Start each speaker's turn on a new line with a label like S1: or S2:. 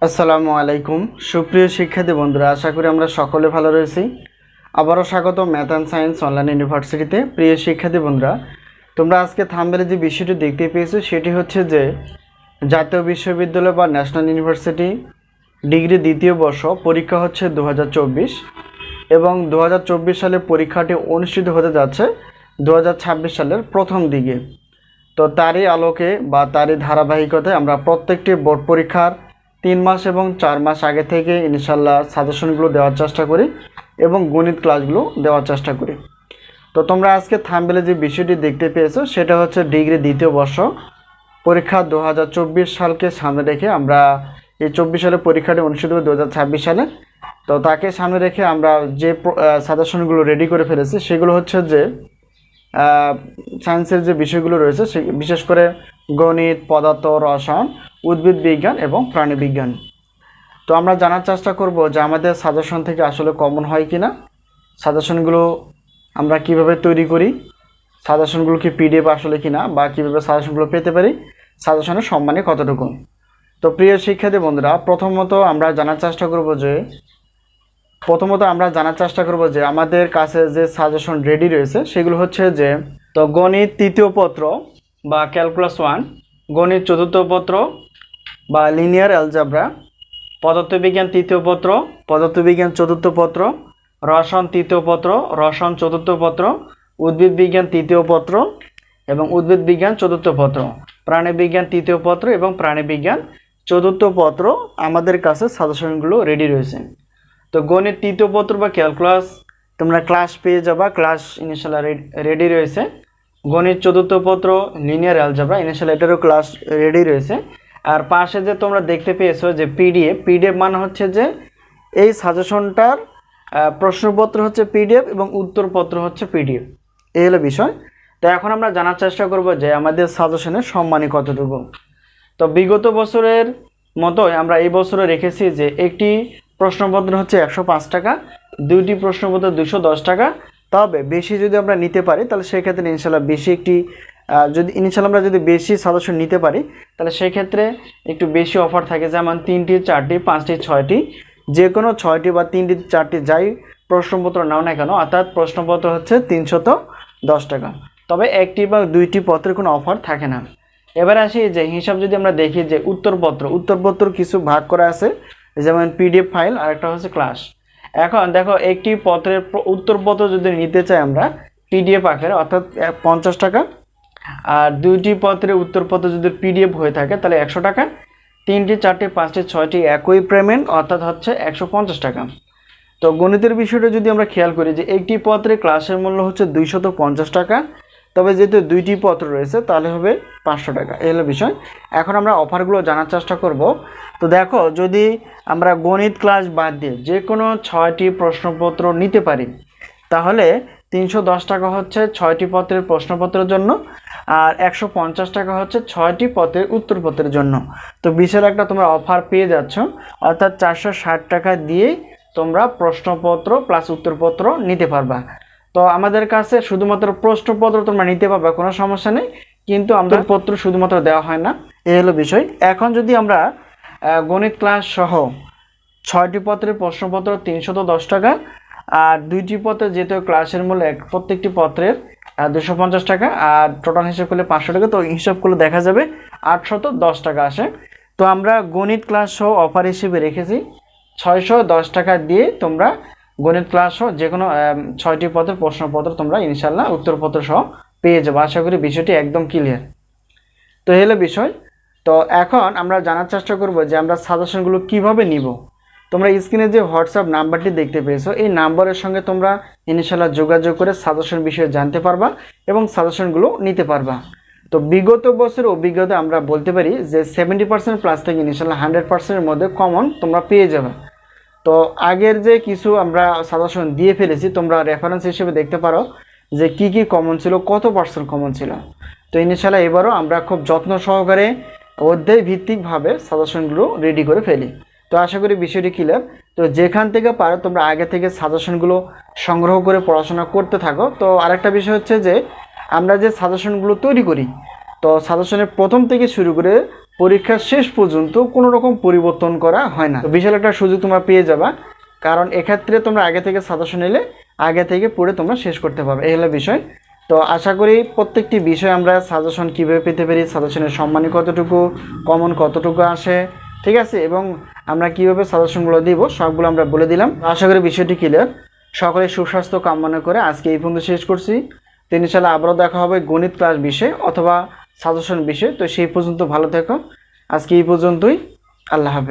S1: আসসালামু আলাইকুম সুপ্রিয় শিক্ষার্থী বন্ধুরা, আশা করি আমরা সকলে ভালো রয়েছি। আবারও স্বাগত ম্যাথ অ্যান্ড সায়েন্স অনলাইন ইউনিভার্সিটিতে। প্রিয় শিক্ষার্থী বন্ধুরা, তোমরা আজকে থাম্বনেলে যে বিষয়টি দেখতে পেয়েছো সেটি হচ্ছে যে জাতীয় বিশ্ববিদ্যালয় বা ন্যাশনাল ইউনিভার্সিটি ডিগ্রি দ্বিতীয় বর্ষ পরীক্ষা হচ্ছে 2024 এবং 2024 সালে পরীক্ষাটি অনুষ্ঠিত হতে যাচ্ছে 2026 সালের প্রথম দিকে। তো তারই আলোকে বা তারই ধারাবাহিকতায় আমরা প্রত্যেকটি বোর্ড পরীক্ষার 3 মাস এবং 4 মাস আগে থেকে ইনশাল্লাহ সাজেশনগুলো দেওয়ার চেষ্টা করি এবং গণিত ক্লাসগুলো দেওয়ার চেষ্টা করি। তো তোমরা আজকে থাম্বনেলে যে বিষয়টি দেখতে পেয়েছো সেটা হচ্ছে ডিগ্রি দ্বিতীয় বর্ষ পরীক্ষা 2024 সালকে সামনে রেখে আমরা এই 24 সালে পরীক্ষাটি অনুষ্ঠিত হবে 2026 সালে। তো তাকে সামনে রেখে আমরা যে সাজেশনগুলো রেডি করে ফেলেছি সেগুলো হচ্ছে যে সায়েন্সের যে বিষয়গুলো রয়েছে সে বিশেষ করে গণিত, পদার্থ, রসায়ন, উদ্ভিদ বিজ্ঞান এবং প্রাণী বিজ্ঞান। তো আমরা জানার চেষ্টা করব যে আমাদের সাজেশন থেকে আসলে কমন হয় কিনা, সাজেশনগুলো আমরা কিভাবে তৈরি করি, সাজেশনগুলো কি পিডিএফ আসলে কিনা, বা কীভাবে সাজেশনগুলো পেতে পারি, সাজেশনের সম্মানে কতটুকু। তো প্রিয় শিক্ষার্থী বন্ধুরা, প্রথমত আমরা জানার চেষ্টা করব যে আমাদের কাছে যে সাজেশন রেডি রয়েছে সেগুলো হচ্ছে যে তো গণিত তৃতীয় পত্র বা ক্যালকুলাস 1, গণিত চতুর্থ পত্র বা লিনিয়ার অ্যালজেব্রা, পদার্থবিজ্ঞান তৃতীয় পত্র, পদার্থবিজ্ঞান চতুর্থ পত্র, রসায়ন তৃতীয় পত্র, রসায়ন চতুর্থ পত্র, উদ্ভিদ বিজ্ঞান তৃতীয় পত্র এবং উদ্ভিদ বিজ্ঞান চতুর্থ পত্র, প্রাণীবিজ্ঞান তৃতীয় পত্র এবং প্রাণীবিজ্ঞান চতুর্থ পত্র আমাদের কাছে সাজেশনগুলো রেডি রয়েছে। তো গণিত তৃতীয় পত্র বা ক্যালকুলাস তোমরা ক্লাস পেয়ে যাবা, ক্লাস ইনশাল্লাহ রেডি রয়েছে। গণিত চতুর্থ পত্র, লিনিয়ার অ্যালজেব্রা ইনশাল্লাহ এটারও ক্লাস রেডি রয়েছে। আর পাশে যে তোমরা দেখতে পেয়েছো যে পিডিএফ মানে হচ্ছে যে এই সাজেশনটার প্রশ্নপত্র হচ্ছে পিডিএফ এবং উত্তরপত্র হচ্ছে পিডিএফ, এই হলো বিষয়। তো এখন আমরা জানার চেষ্টা করব যে আমাদের সাজেশনের সম্মানই কতটুকু। তো বিগত বছরের মতোই আমরা এই বছরে রেখেছি যে একটি প্রশ্নপত্র হচ্ছে 105 টাকা, দুইটি প্রশ্নপত্র 210 টাকা। তবে বেশি যদি আমরা নিতে পারি তাহলে সেক্ষেত্রে ইনশাল্লাহ আমরা যদি বেশি সাজেশন নিতে পারি তাহলে সেক্ষেত্রে একটু বেশি অফার থাকে, যেমন 3টি 4টি 5টি 6টি, যে কোনো 6টি বা 3টি 4টি যাই প্রশ্নপত্র নাও না কেন, অর্থাৎ প্রশ্নপত্র হচ্ছে 310 টাকা। তবে একটি বা দুইটি পত্রের কোনো অফার থাকে না। এবার আসি যে হিসাব যদি আমরা দেখি যে উত্তরপত্র কিছু ভাগ করা আছে, যেমন পিডিএফ ফাইল আর একটা হচ্ছে ক্লাস। এখন দেখো একটি পত্রের উত্তরপত্র যদি নিতে চাই আমরা পিডিএফ আকারে অর্থাৎ 50 টাকা, আর দুইটি পত্রের উত্তরপত্র যদি পিডিএফ হয়ে থাকে তাহলে 100 টাকা, 3টি 4টি 5টি 6টি একই পেমেন্ট অর্থাৎ হচ্ছে 150 টাকা। তো গণিতের বিষয়টা যদি আমরা খেয়াল করি যে একটি পত্রে ক্লাসের মূল্য হচ্ছে 250 টাকা, তবে যেহেতু দুইটি পত্র রয়েছে তাহলে হবে 500 টাকা, এই হলো বিষয়। এখন আমরা অফারগুলো জানার চেষ্টা করব। তো দেখো, যদি আমরা গণিত ক্লাস বাদ দিয়ে যে কোনো 6টি প্রশ্নপত্র নিতে পারি তাহলে 310 টাকা হচ্ছে 6টি পত্রের প্রশ্নপত্রের জন্য, আর 150 টাকা হচ্ছে 6টি পত্রের উত্তরপত্রের জন্য। তো বিশাল একটা তোমরা অফার পেয়ে যাচ্ছ, অর্থাৎ 460 টাকা দিয়ে তোমরা প্রশ্নপত্র প্লাস উত্তরপত্র নিতে পারবা। তো আমাদের কাছে শুধুমাত্র প্রশ্নপত্র তোমরা নিতে পারবা, কোনো সমস্যা নেই, কিন্তু আমাদের পত্র শুধুমাত্র দেওয়া হয় না, এই হলো বিষয়। এখন যদি আমরা গণিত ক্লাস সহ 6টি পত্রের প্রশ্নপত্র 310 টাকা, আর দুইটি পত্রে যেহেতু ক্লাসের মূল্য প্রত্যেকটি পত্রের 250 টাকা, আর টোটাল হিসাব করলে 500 টাকা, তো হিসাব করলে দেখা যাবে 810 টাকা আসে। তো আমরা গণিত ক্লাস সহ অফার হিসেবে রেখেছি 610 টাকা দিয়ে তোমরা গণিত ক্লাস সহ যে কোনো 6টি পত্রের প্রশ্নপত্র তোমরা ইনশাল্লাহ উত্তরপত্র সহ পেয়ে যাবো। আশা করি বিষয়টি একদম ক্লিয়ার। তো এই হলো বিষয়। তো এখন আমরা জানার চেষ্টা করব যে আমরা সাজেশনগুলো কিভাবে নিব। তোমরা স্ক্রিনে যে হোয়াটসঅ্যাপ নাম্বারটি দেখতে পেয়েছো এই নাম্বারের সঙ্গে তোমরা ইনশাল্লাহ যোগাযোগ করে সাজেশন বিষয়ে জানতে পারবা এবং সাজেশনগুলো নিতে পারবা। তো বিগত বছরের অভিজ্ঞতা আমরা বলতে পারি যে 70% প্লাস থেকে ইনশাল্লাহ 100%-এর মধ্যে কমন তোমরা পেয়ে যাবে। তো আগের যে কিছু আমরা সাজেশন দিয়ে ফেলেছি, তোমরা রেফারেন্স হিসেবে দেখতে পারো যে কি কি কমন ছিল, কত পার্সেন্ট কমন ছিল। তো ইনশাল্লাহ এবারও আমরা খুব যত্ন সহকারে অধ্যায় ভিত্তিকভাবে সাজেশনগুলো রেডি করে ফেলি। তো আশা করি বিষয়টি ক্লিয়ার। তো যেখান থেকে পারো তোমরা আগে থেকে সাজেশনগুলো সংগ্রহ করে পড়াশোনা করতে থাকো। তো আরেকটা বিষয় হচ্ছে যে আমরা যে সাজেশনগুলো তৈরি করি, তো সাজেশনের প্রথম থেকে শুরু করে পরীক্ষার শেষ পর্যন্ত কোনো রকম পরিবর্তন করা হয় না। তো বিশাল একটা সুযোগ তোমরা পেয়ে যাবা, কারণ এক্ষেত্রে তোমরা আগে থেকে সাজেশন নিলে আগে থেকে পড়ে তোমরা শেষ করতে পারবে, এই হলো বিষয়। তো আশা করি প্রত্যেকটি বিষয় আমরা সাজেশন কীভাবে পেতে পারি, সাজেশনের সম্মানী কতটুকু, কমন কতটুকু আসে, ঠিক আছে, এবং আমরা কীভাবে সাজেশনগুলো দিব সবগুলো আমরা বলে দিলাম। আশা করি বিষয়টি ক্লিয়ার। সকলে সুস্বাস্থ্য কামনা করে আজকে এই পর্যন্ত শেষ করছি। তো ইনশাআল্লাহ আবারও দেখা হবে গণিত ক্লাস বিষয়ে অথবা সাজেশন বিষয়ে। তো সেই পর্যন্ত ভালো থেকো, আজকে এই পর্যন্তই, আল্লাহ হাফেজ।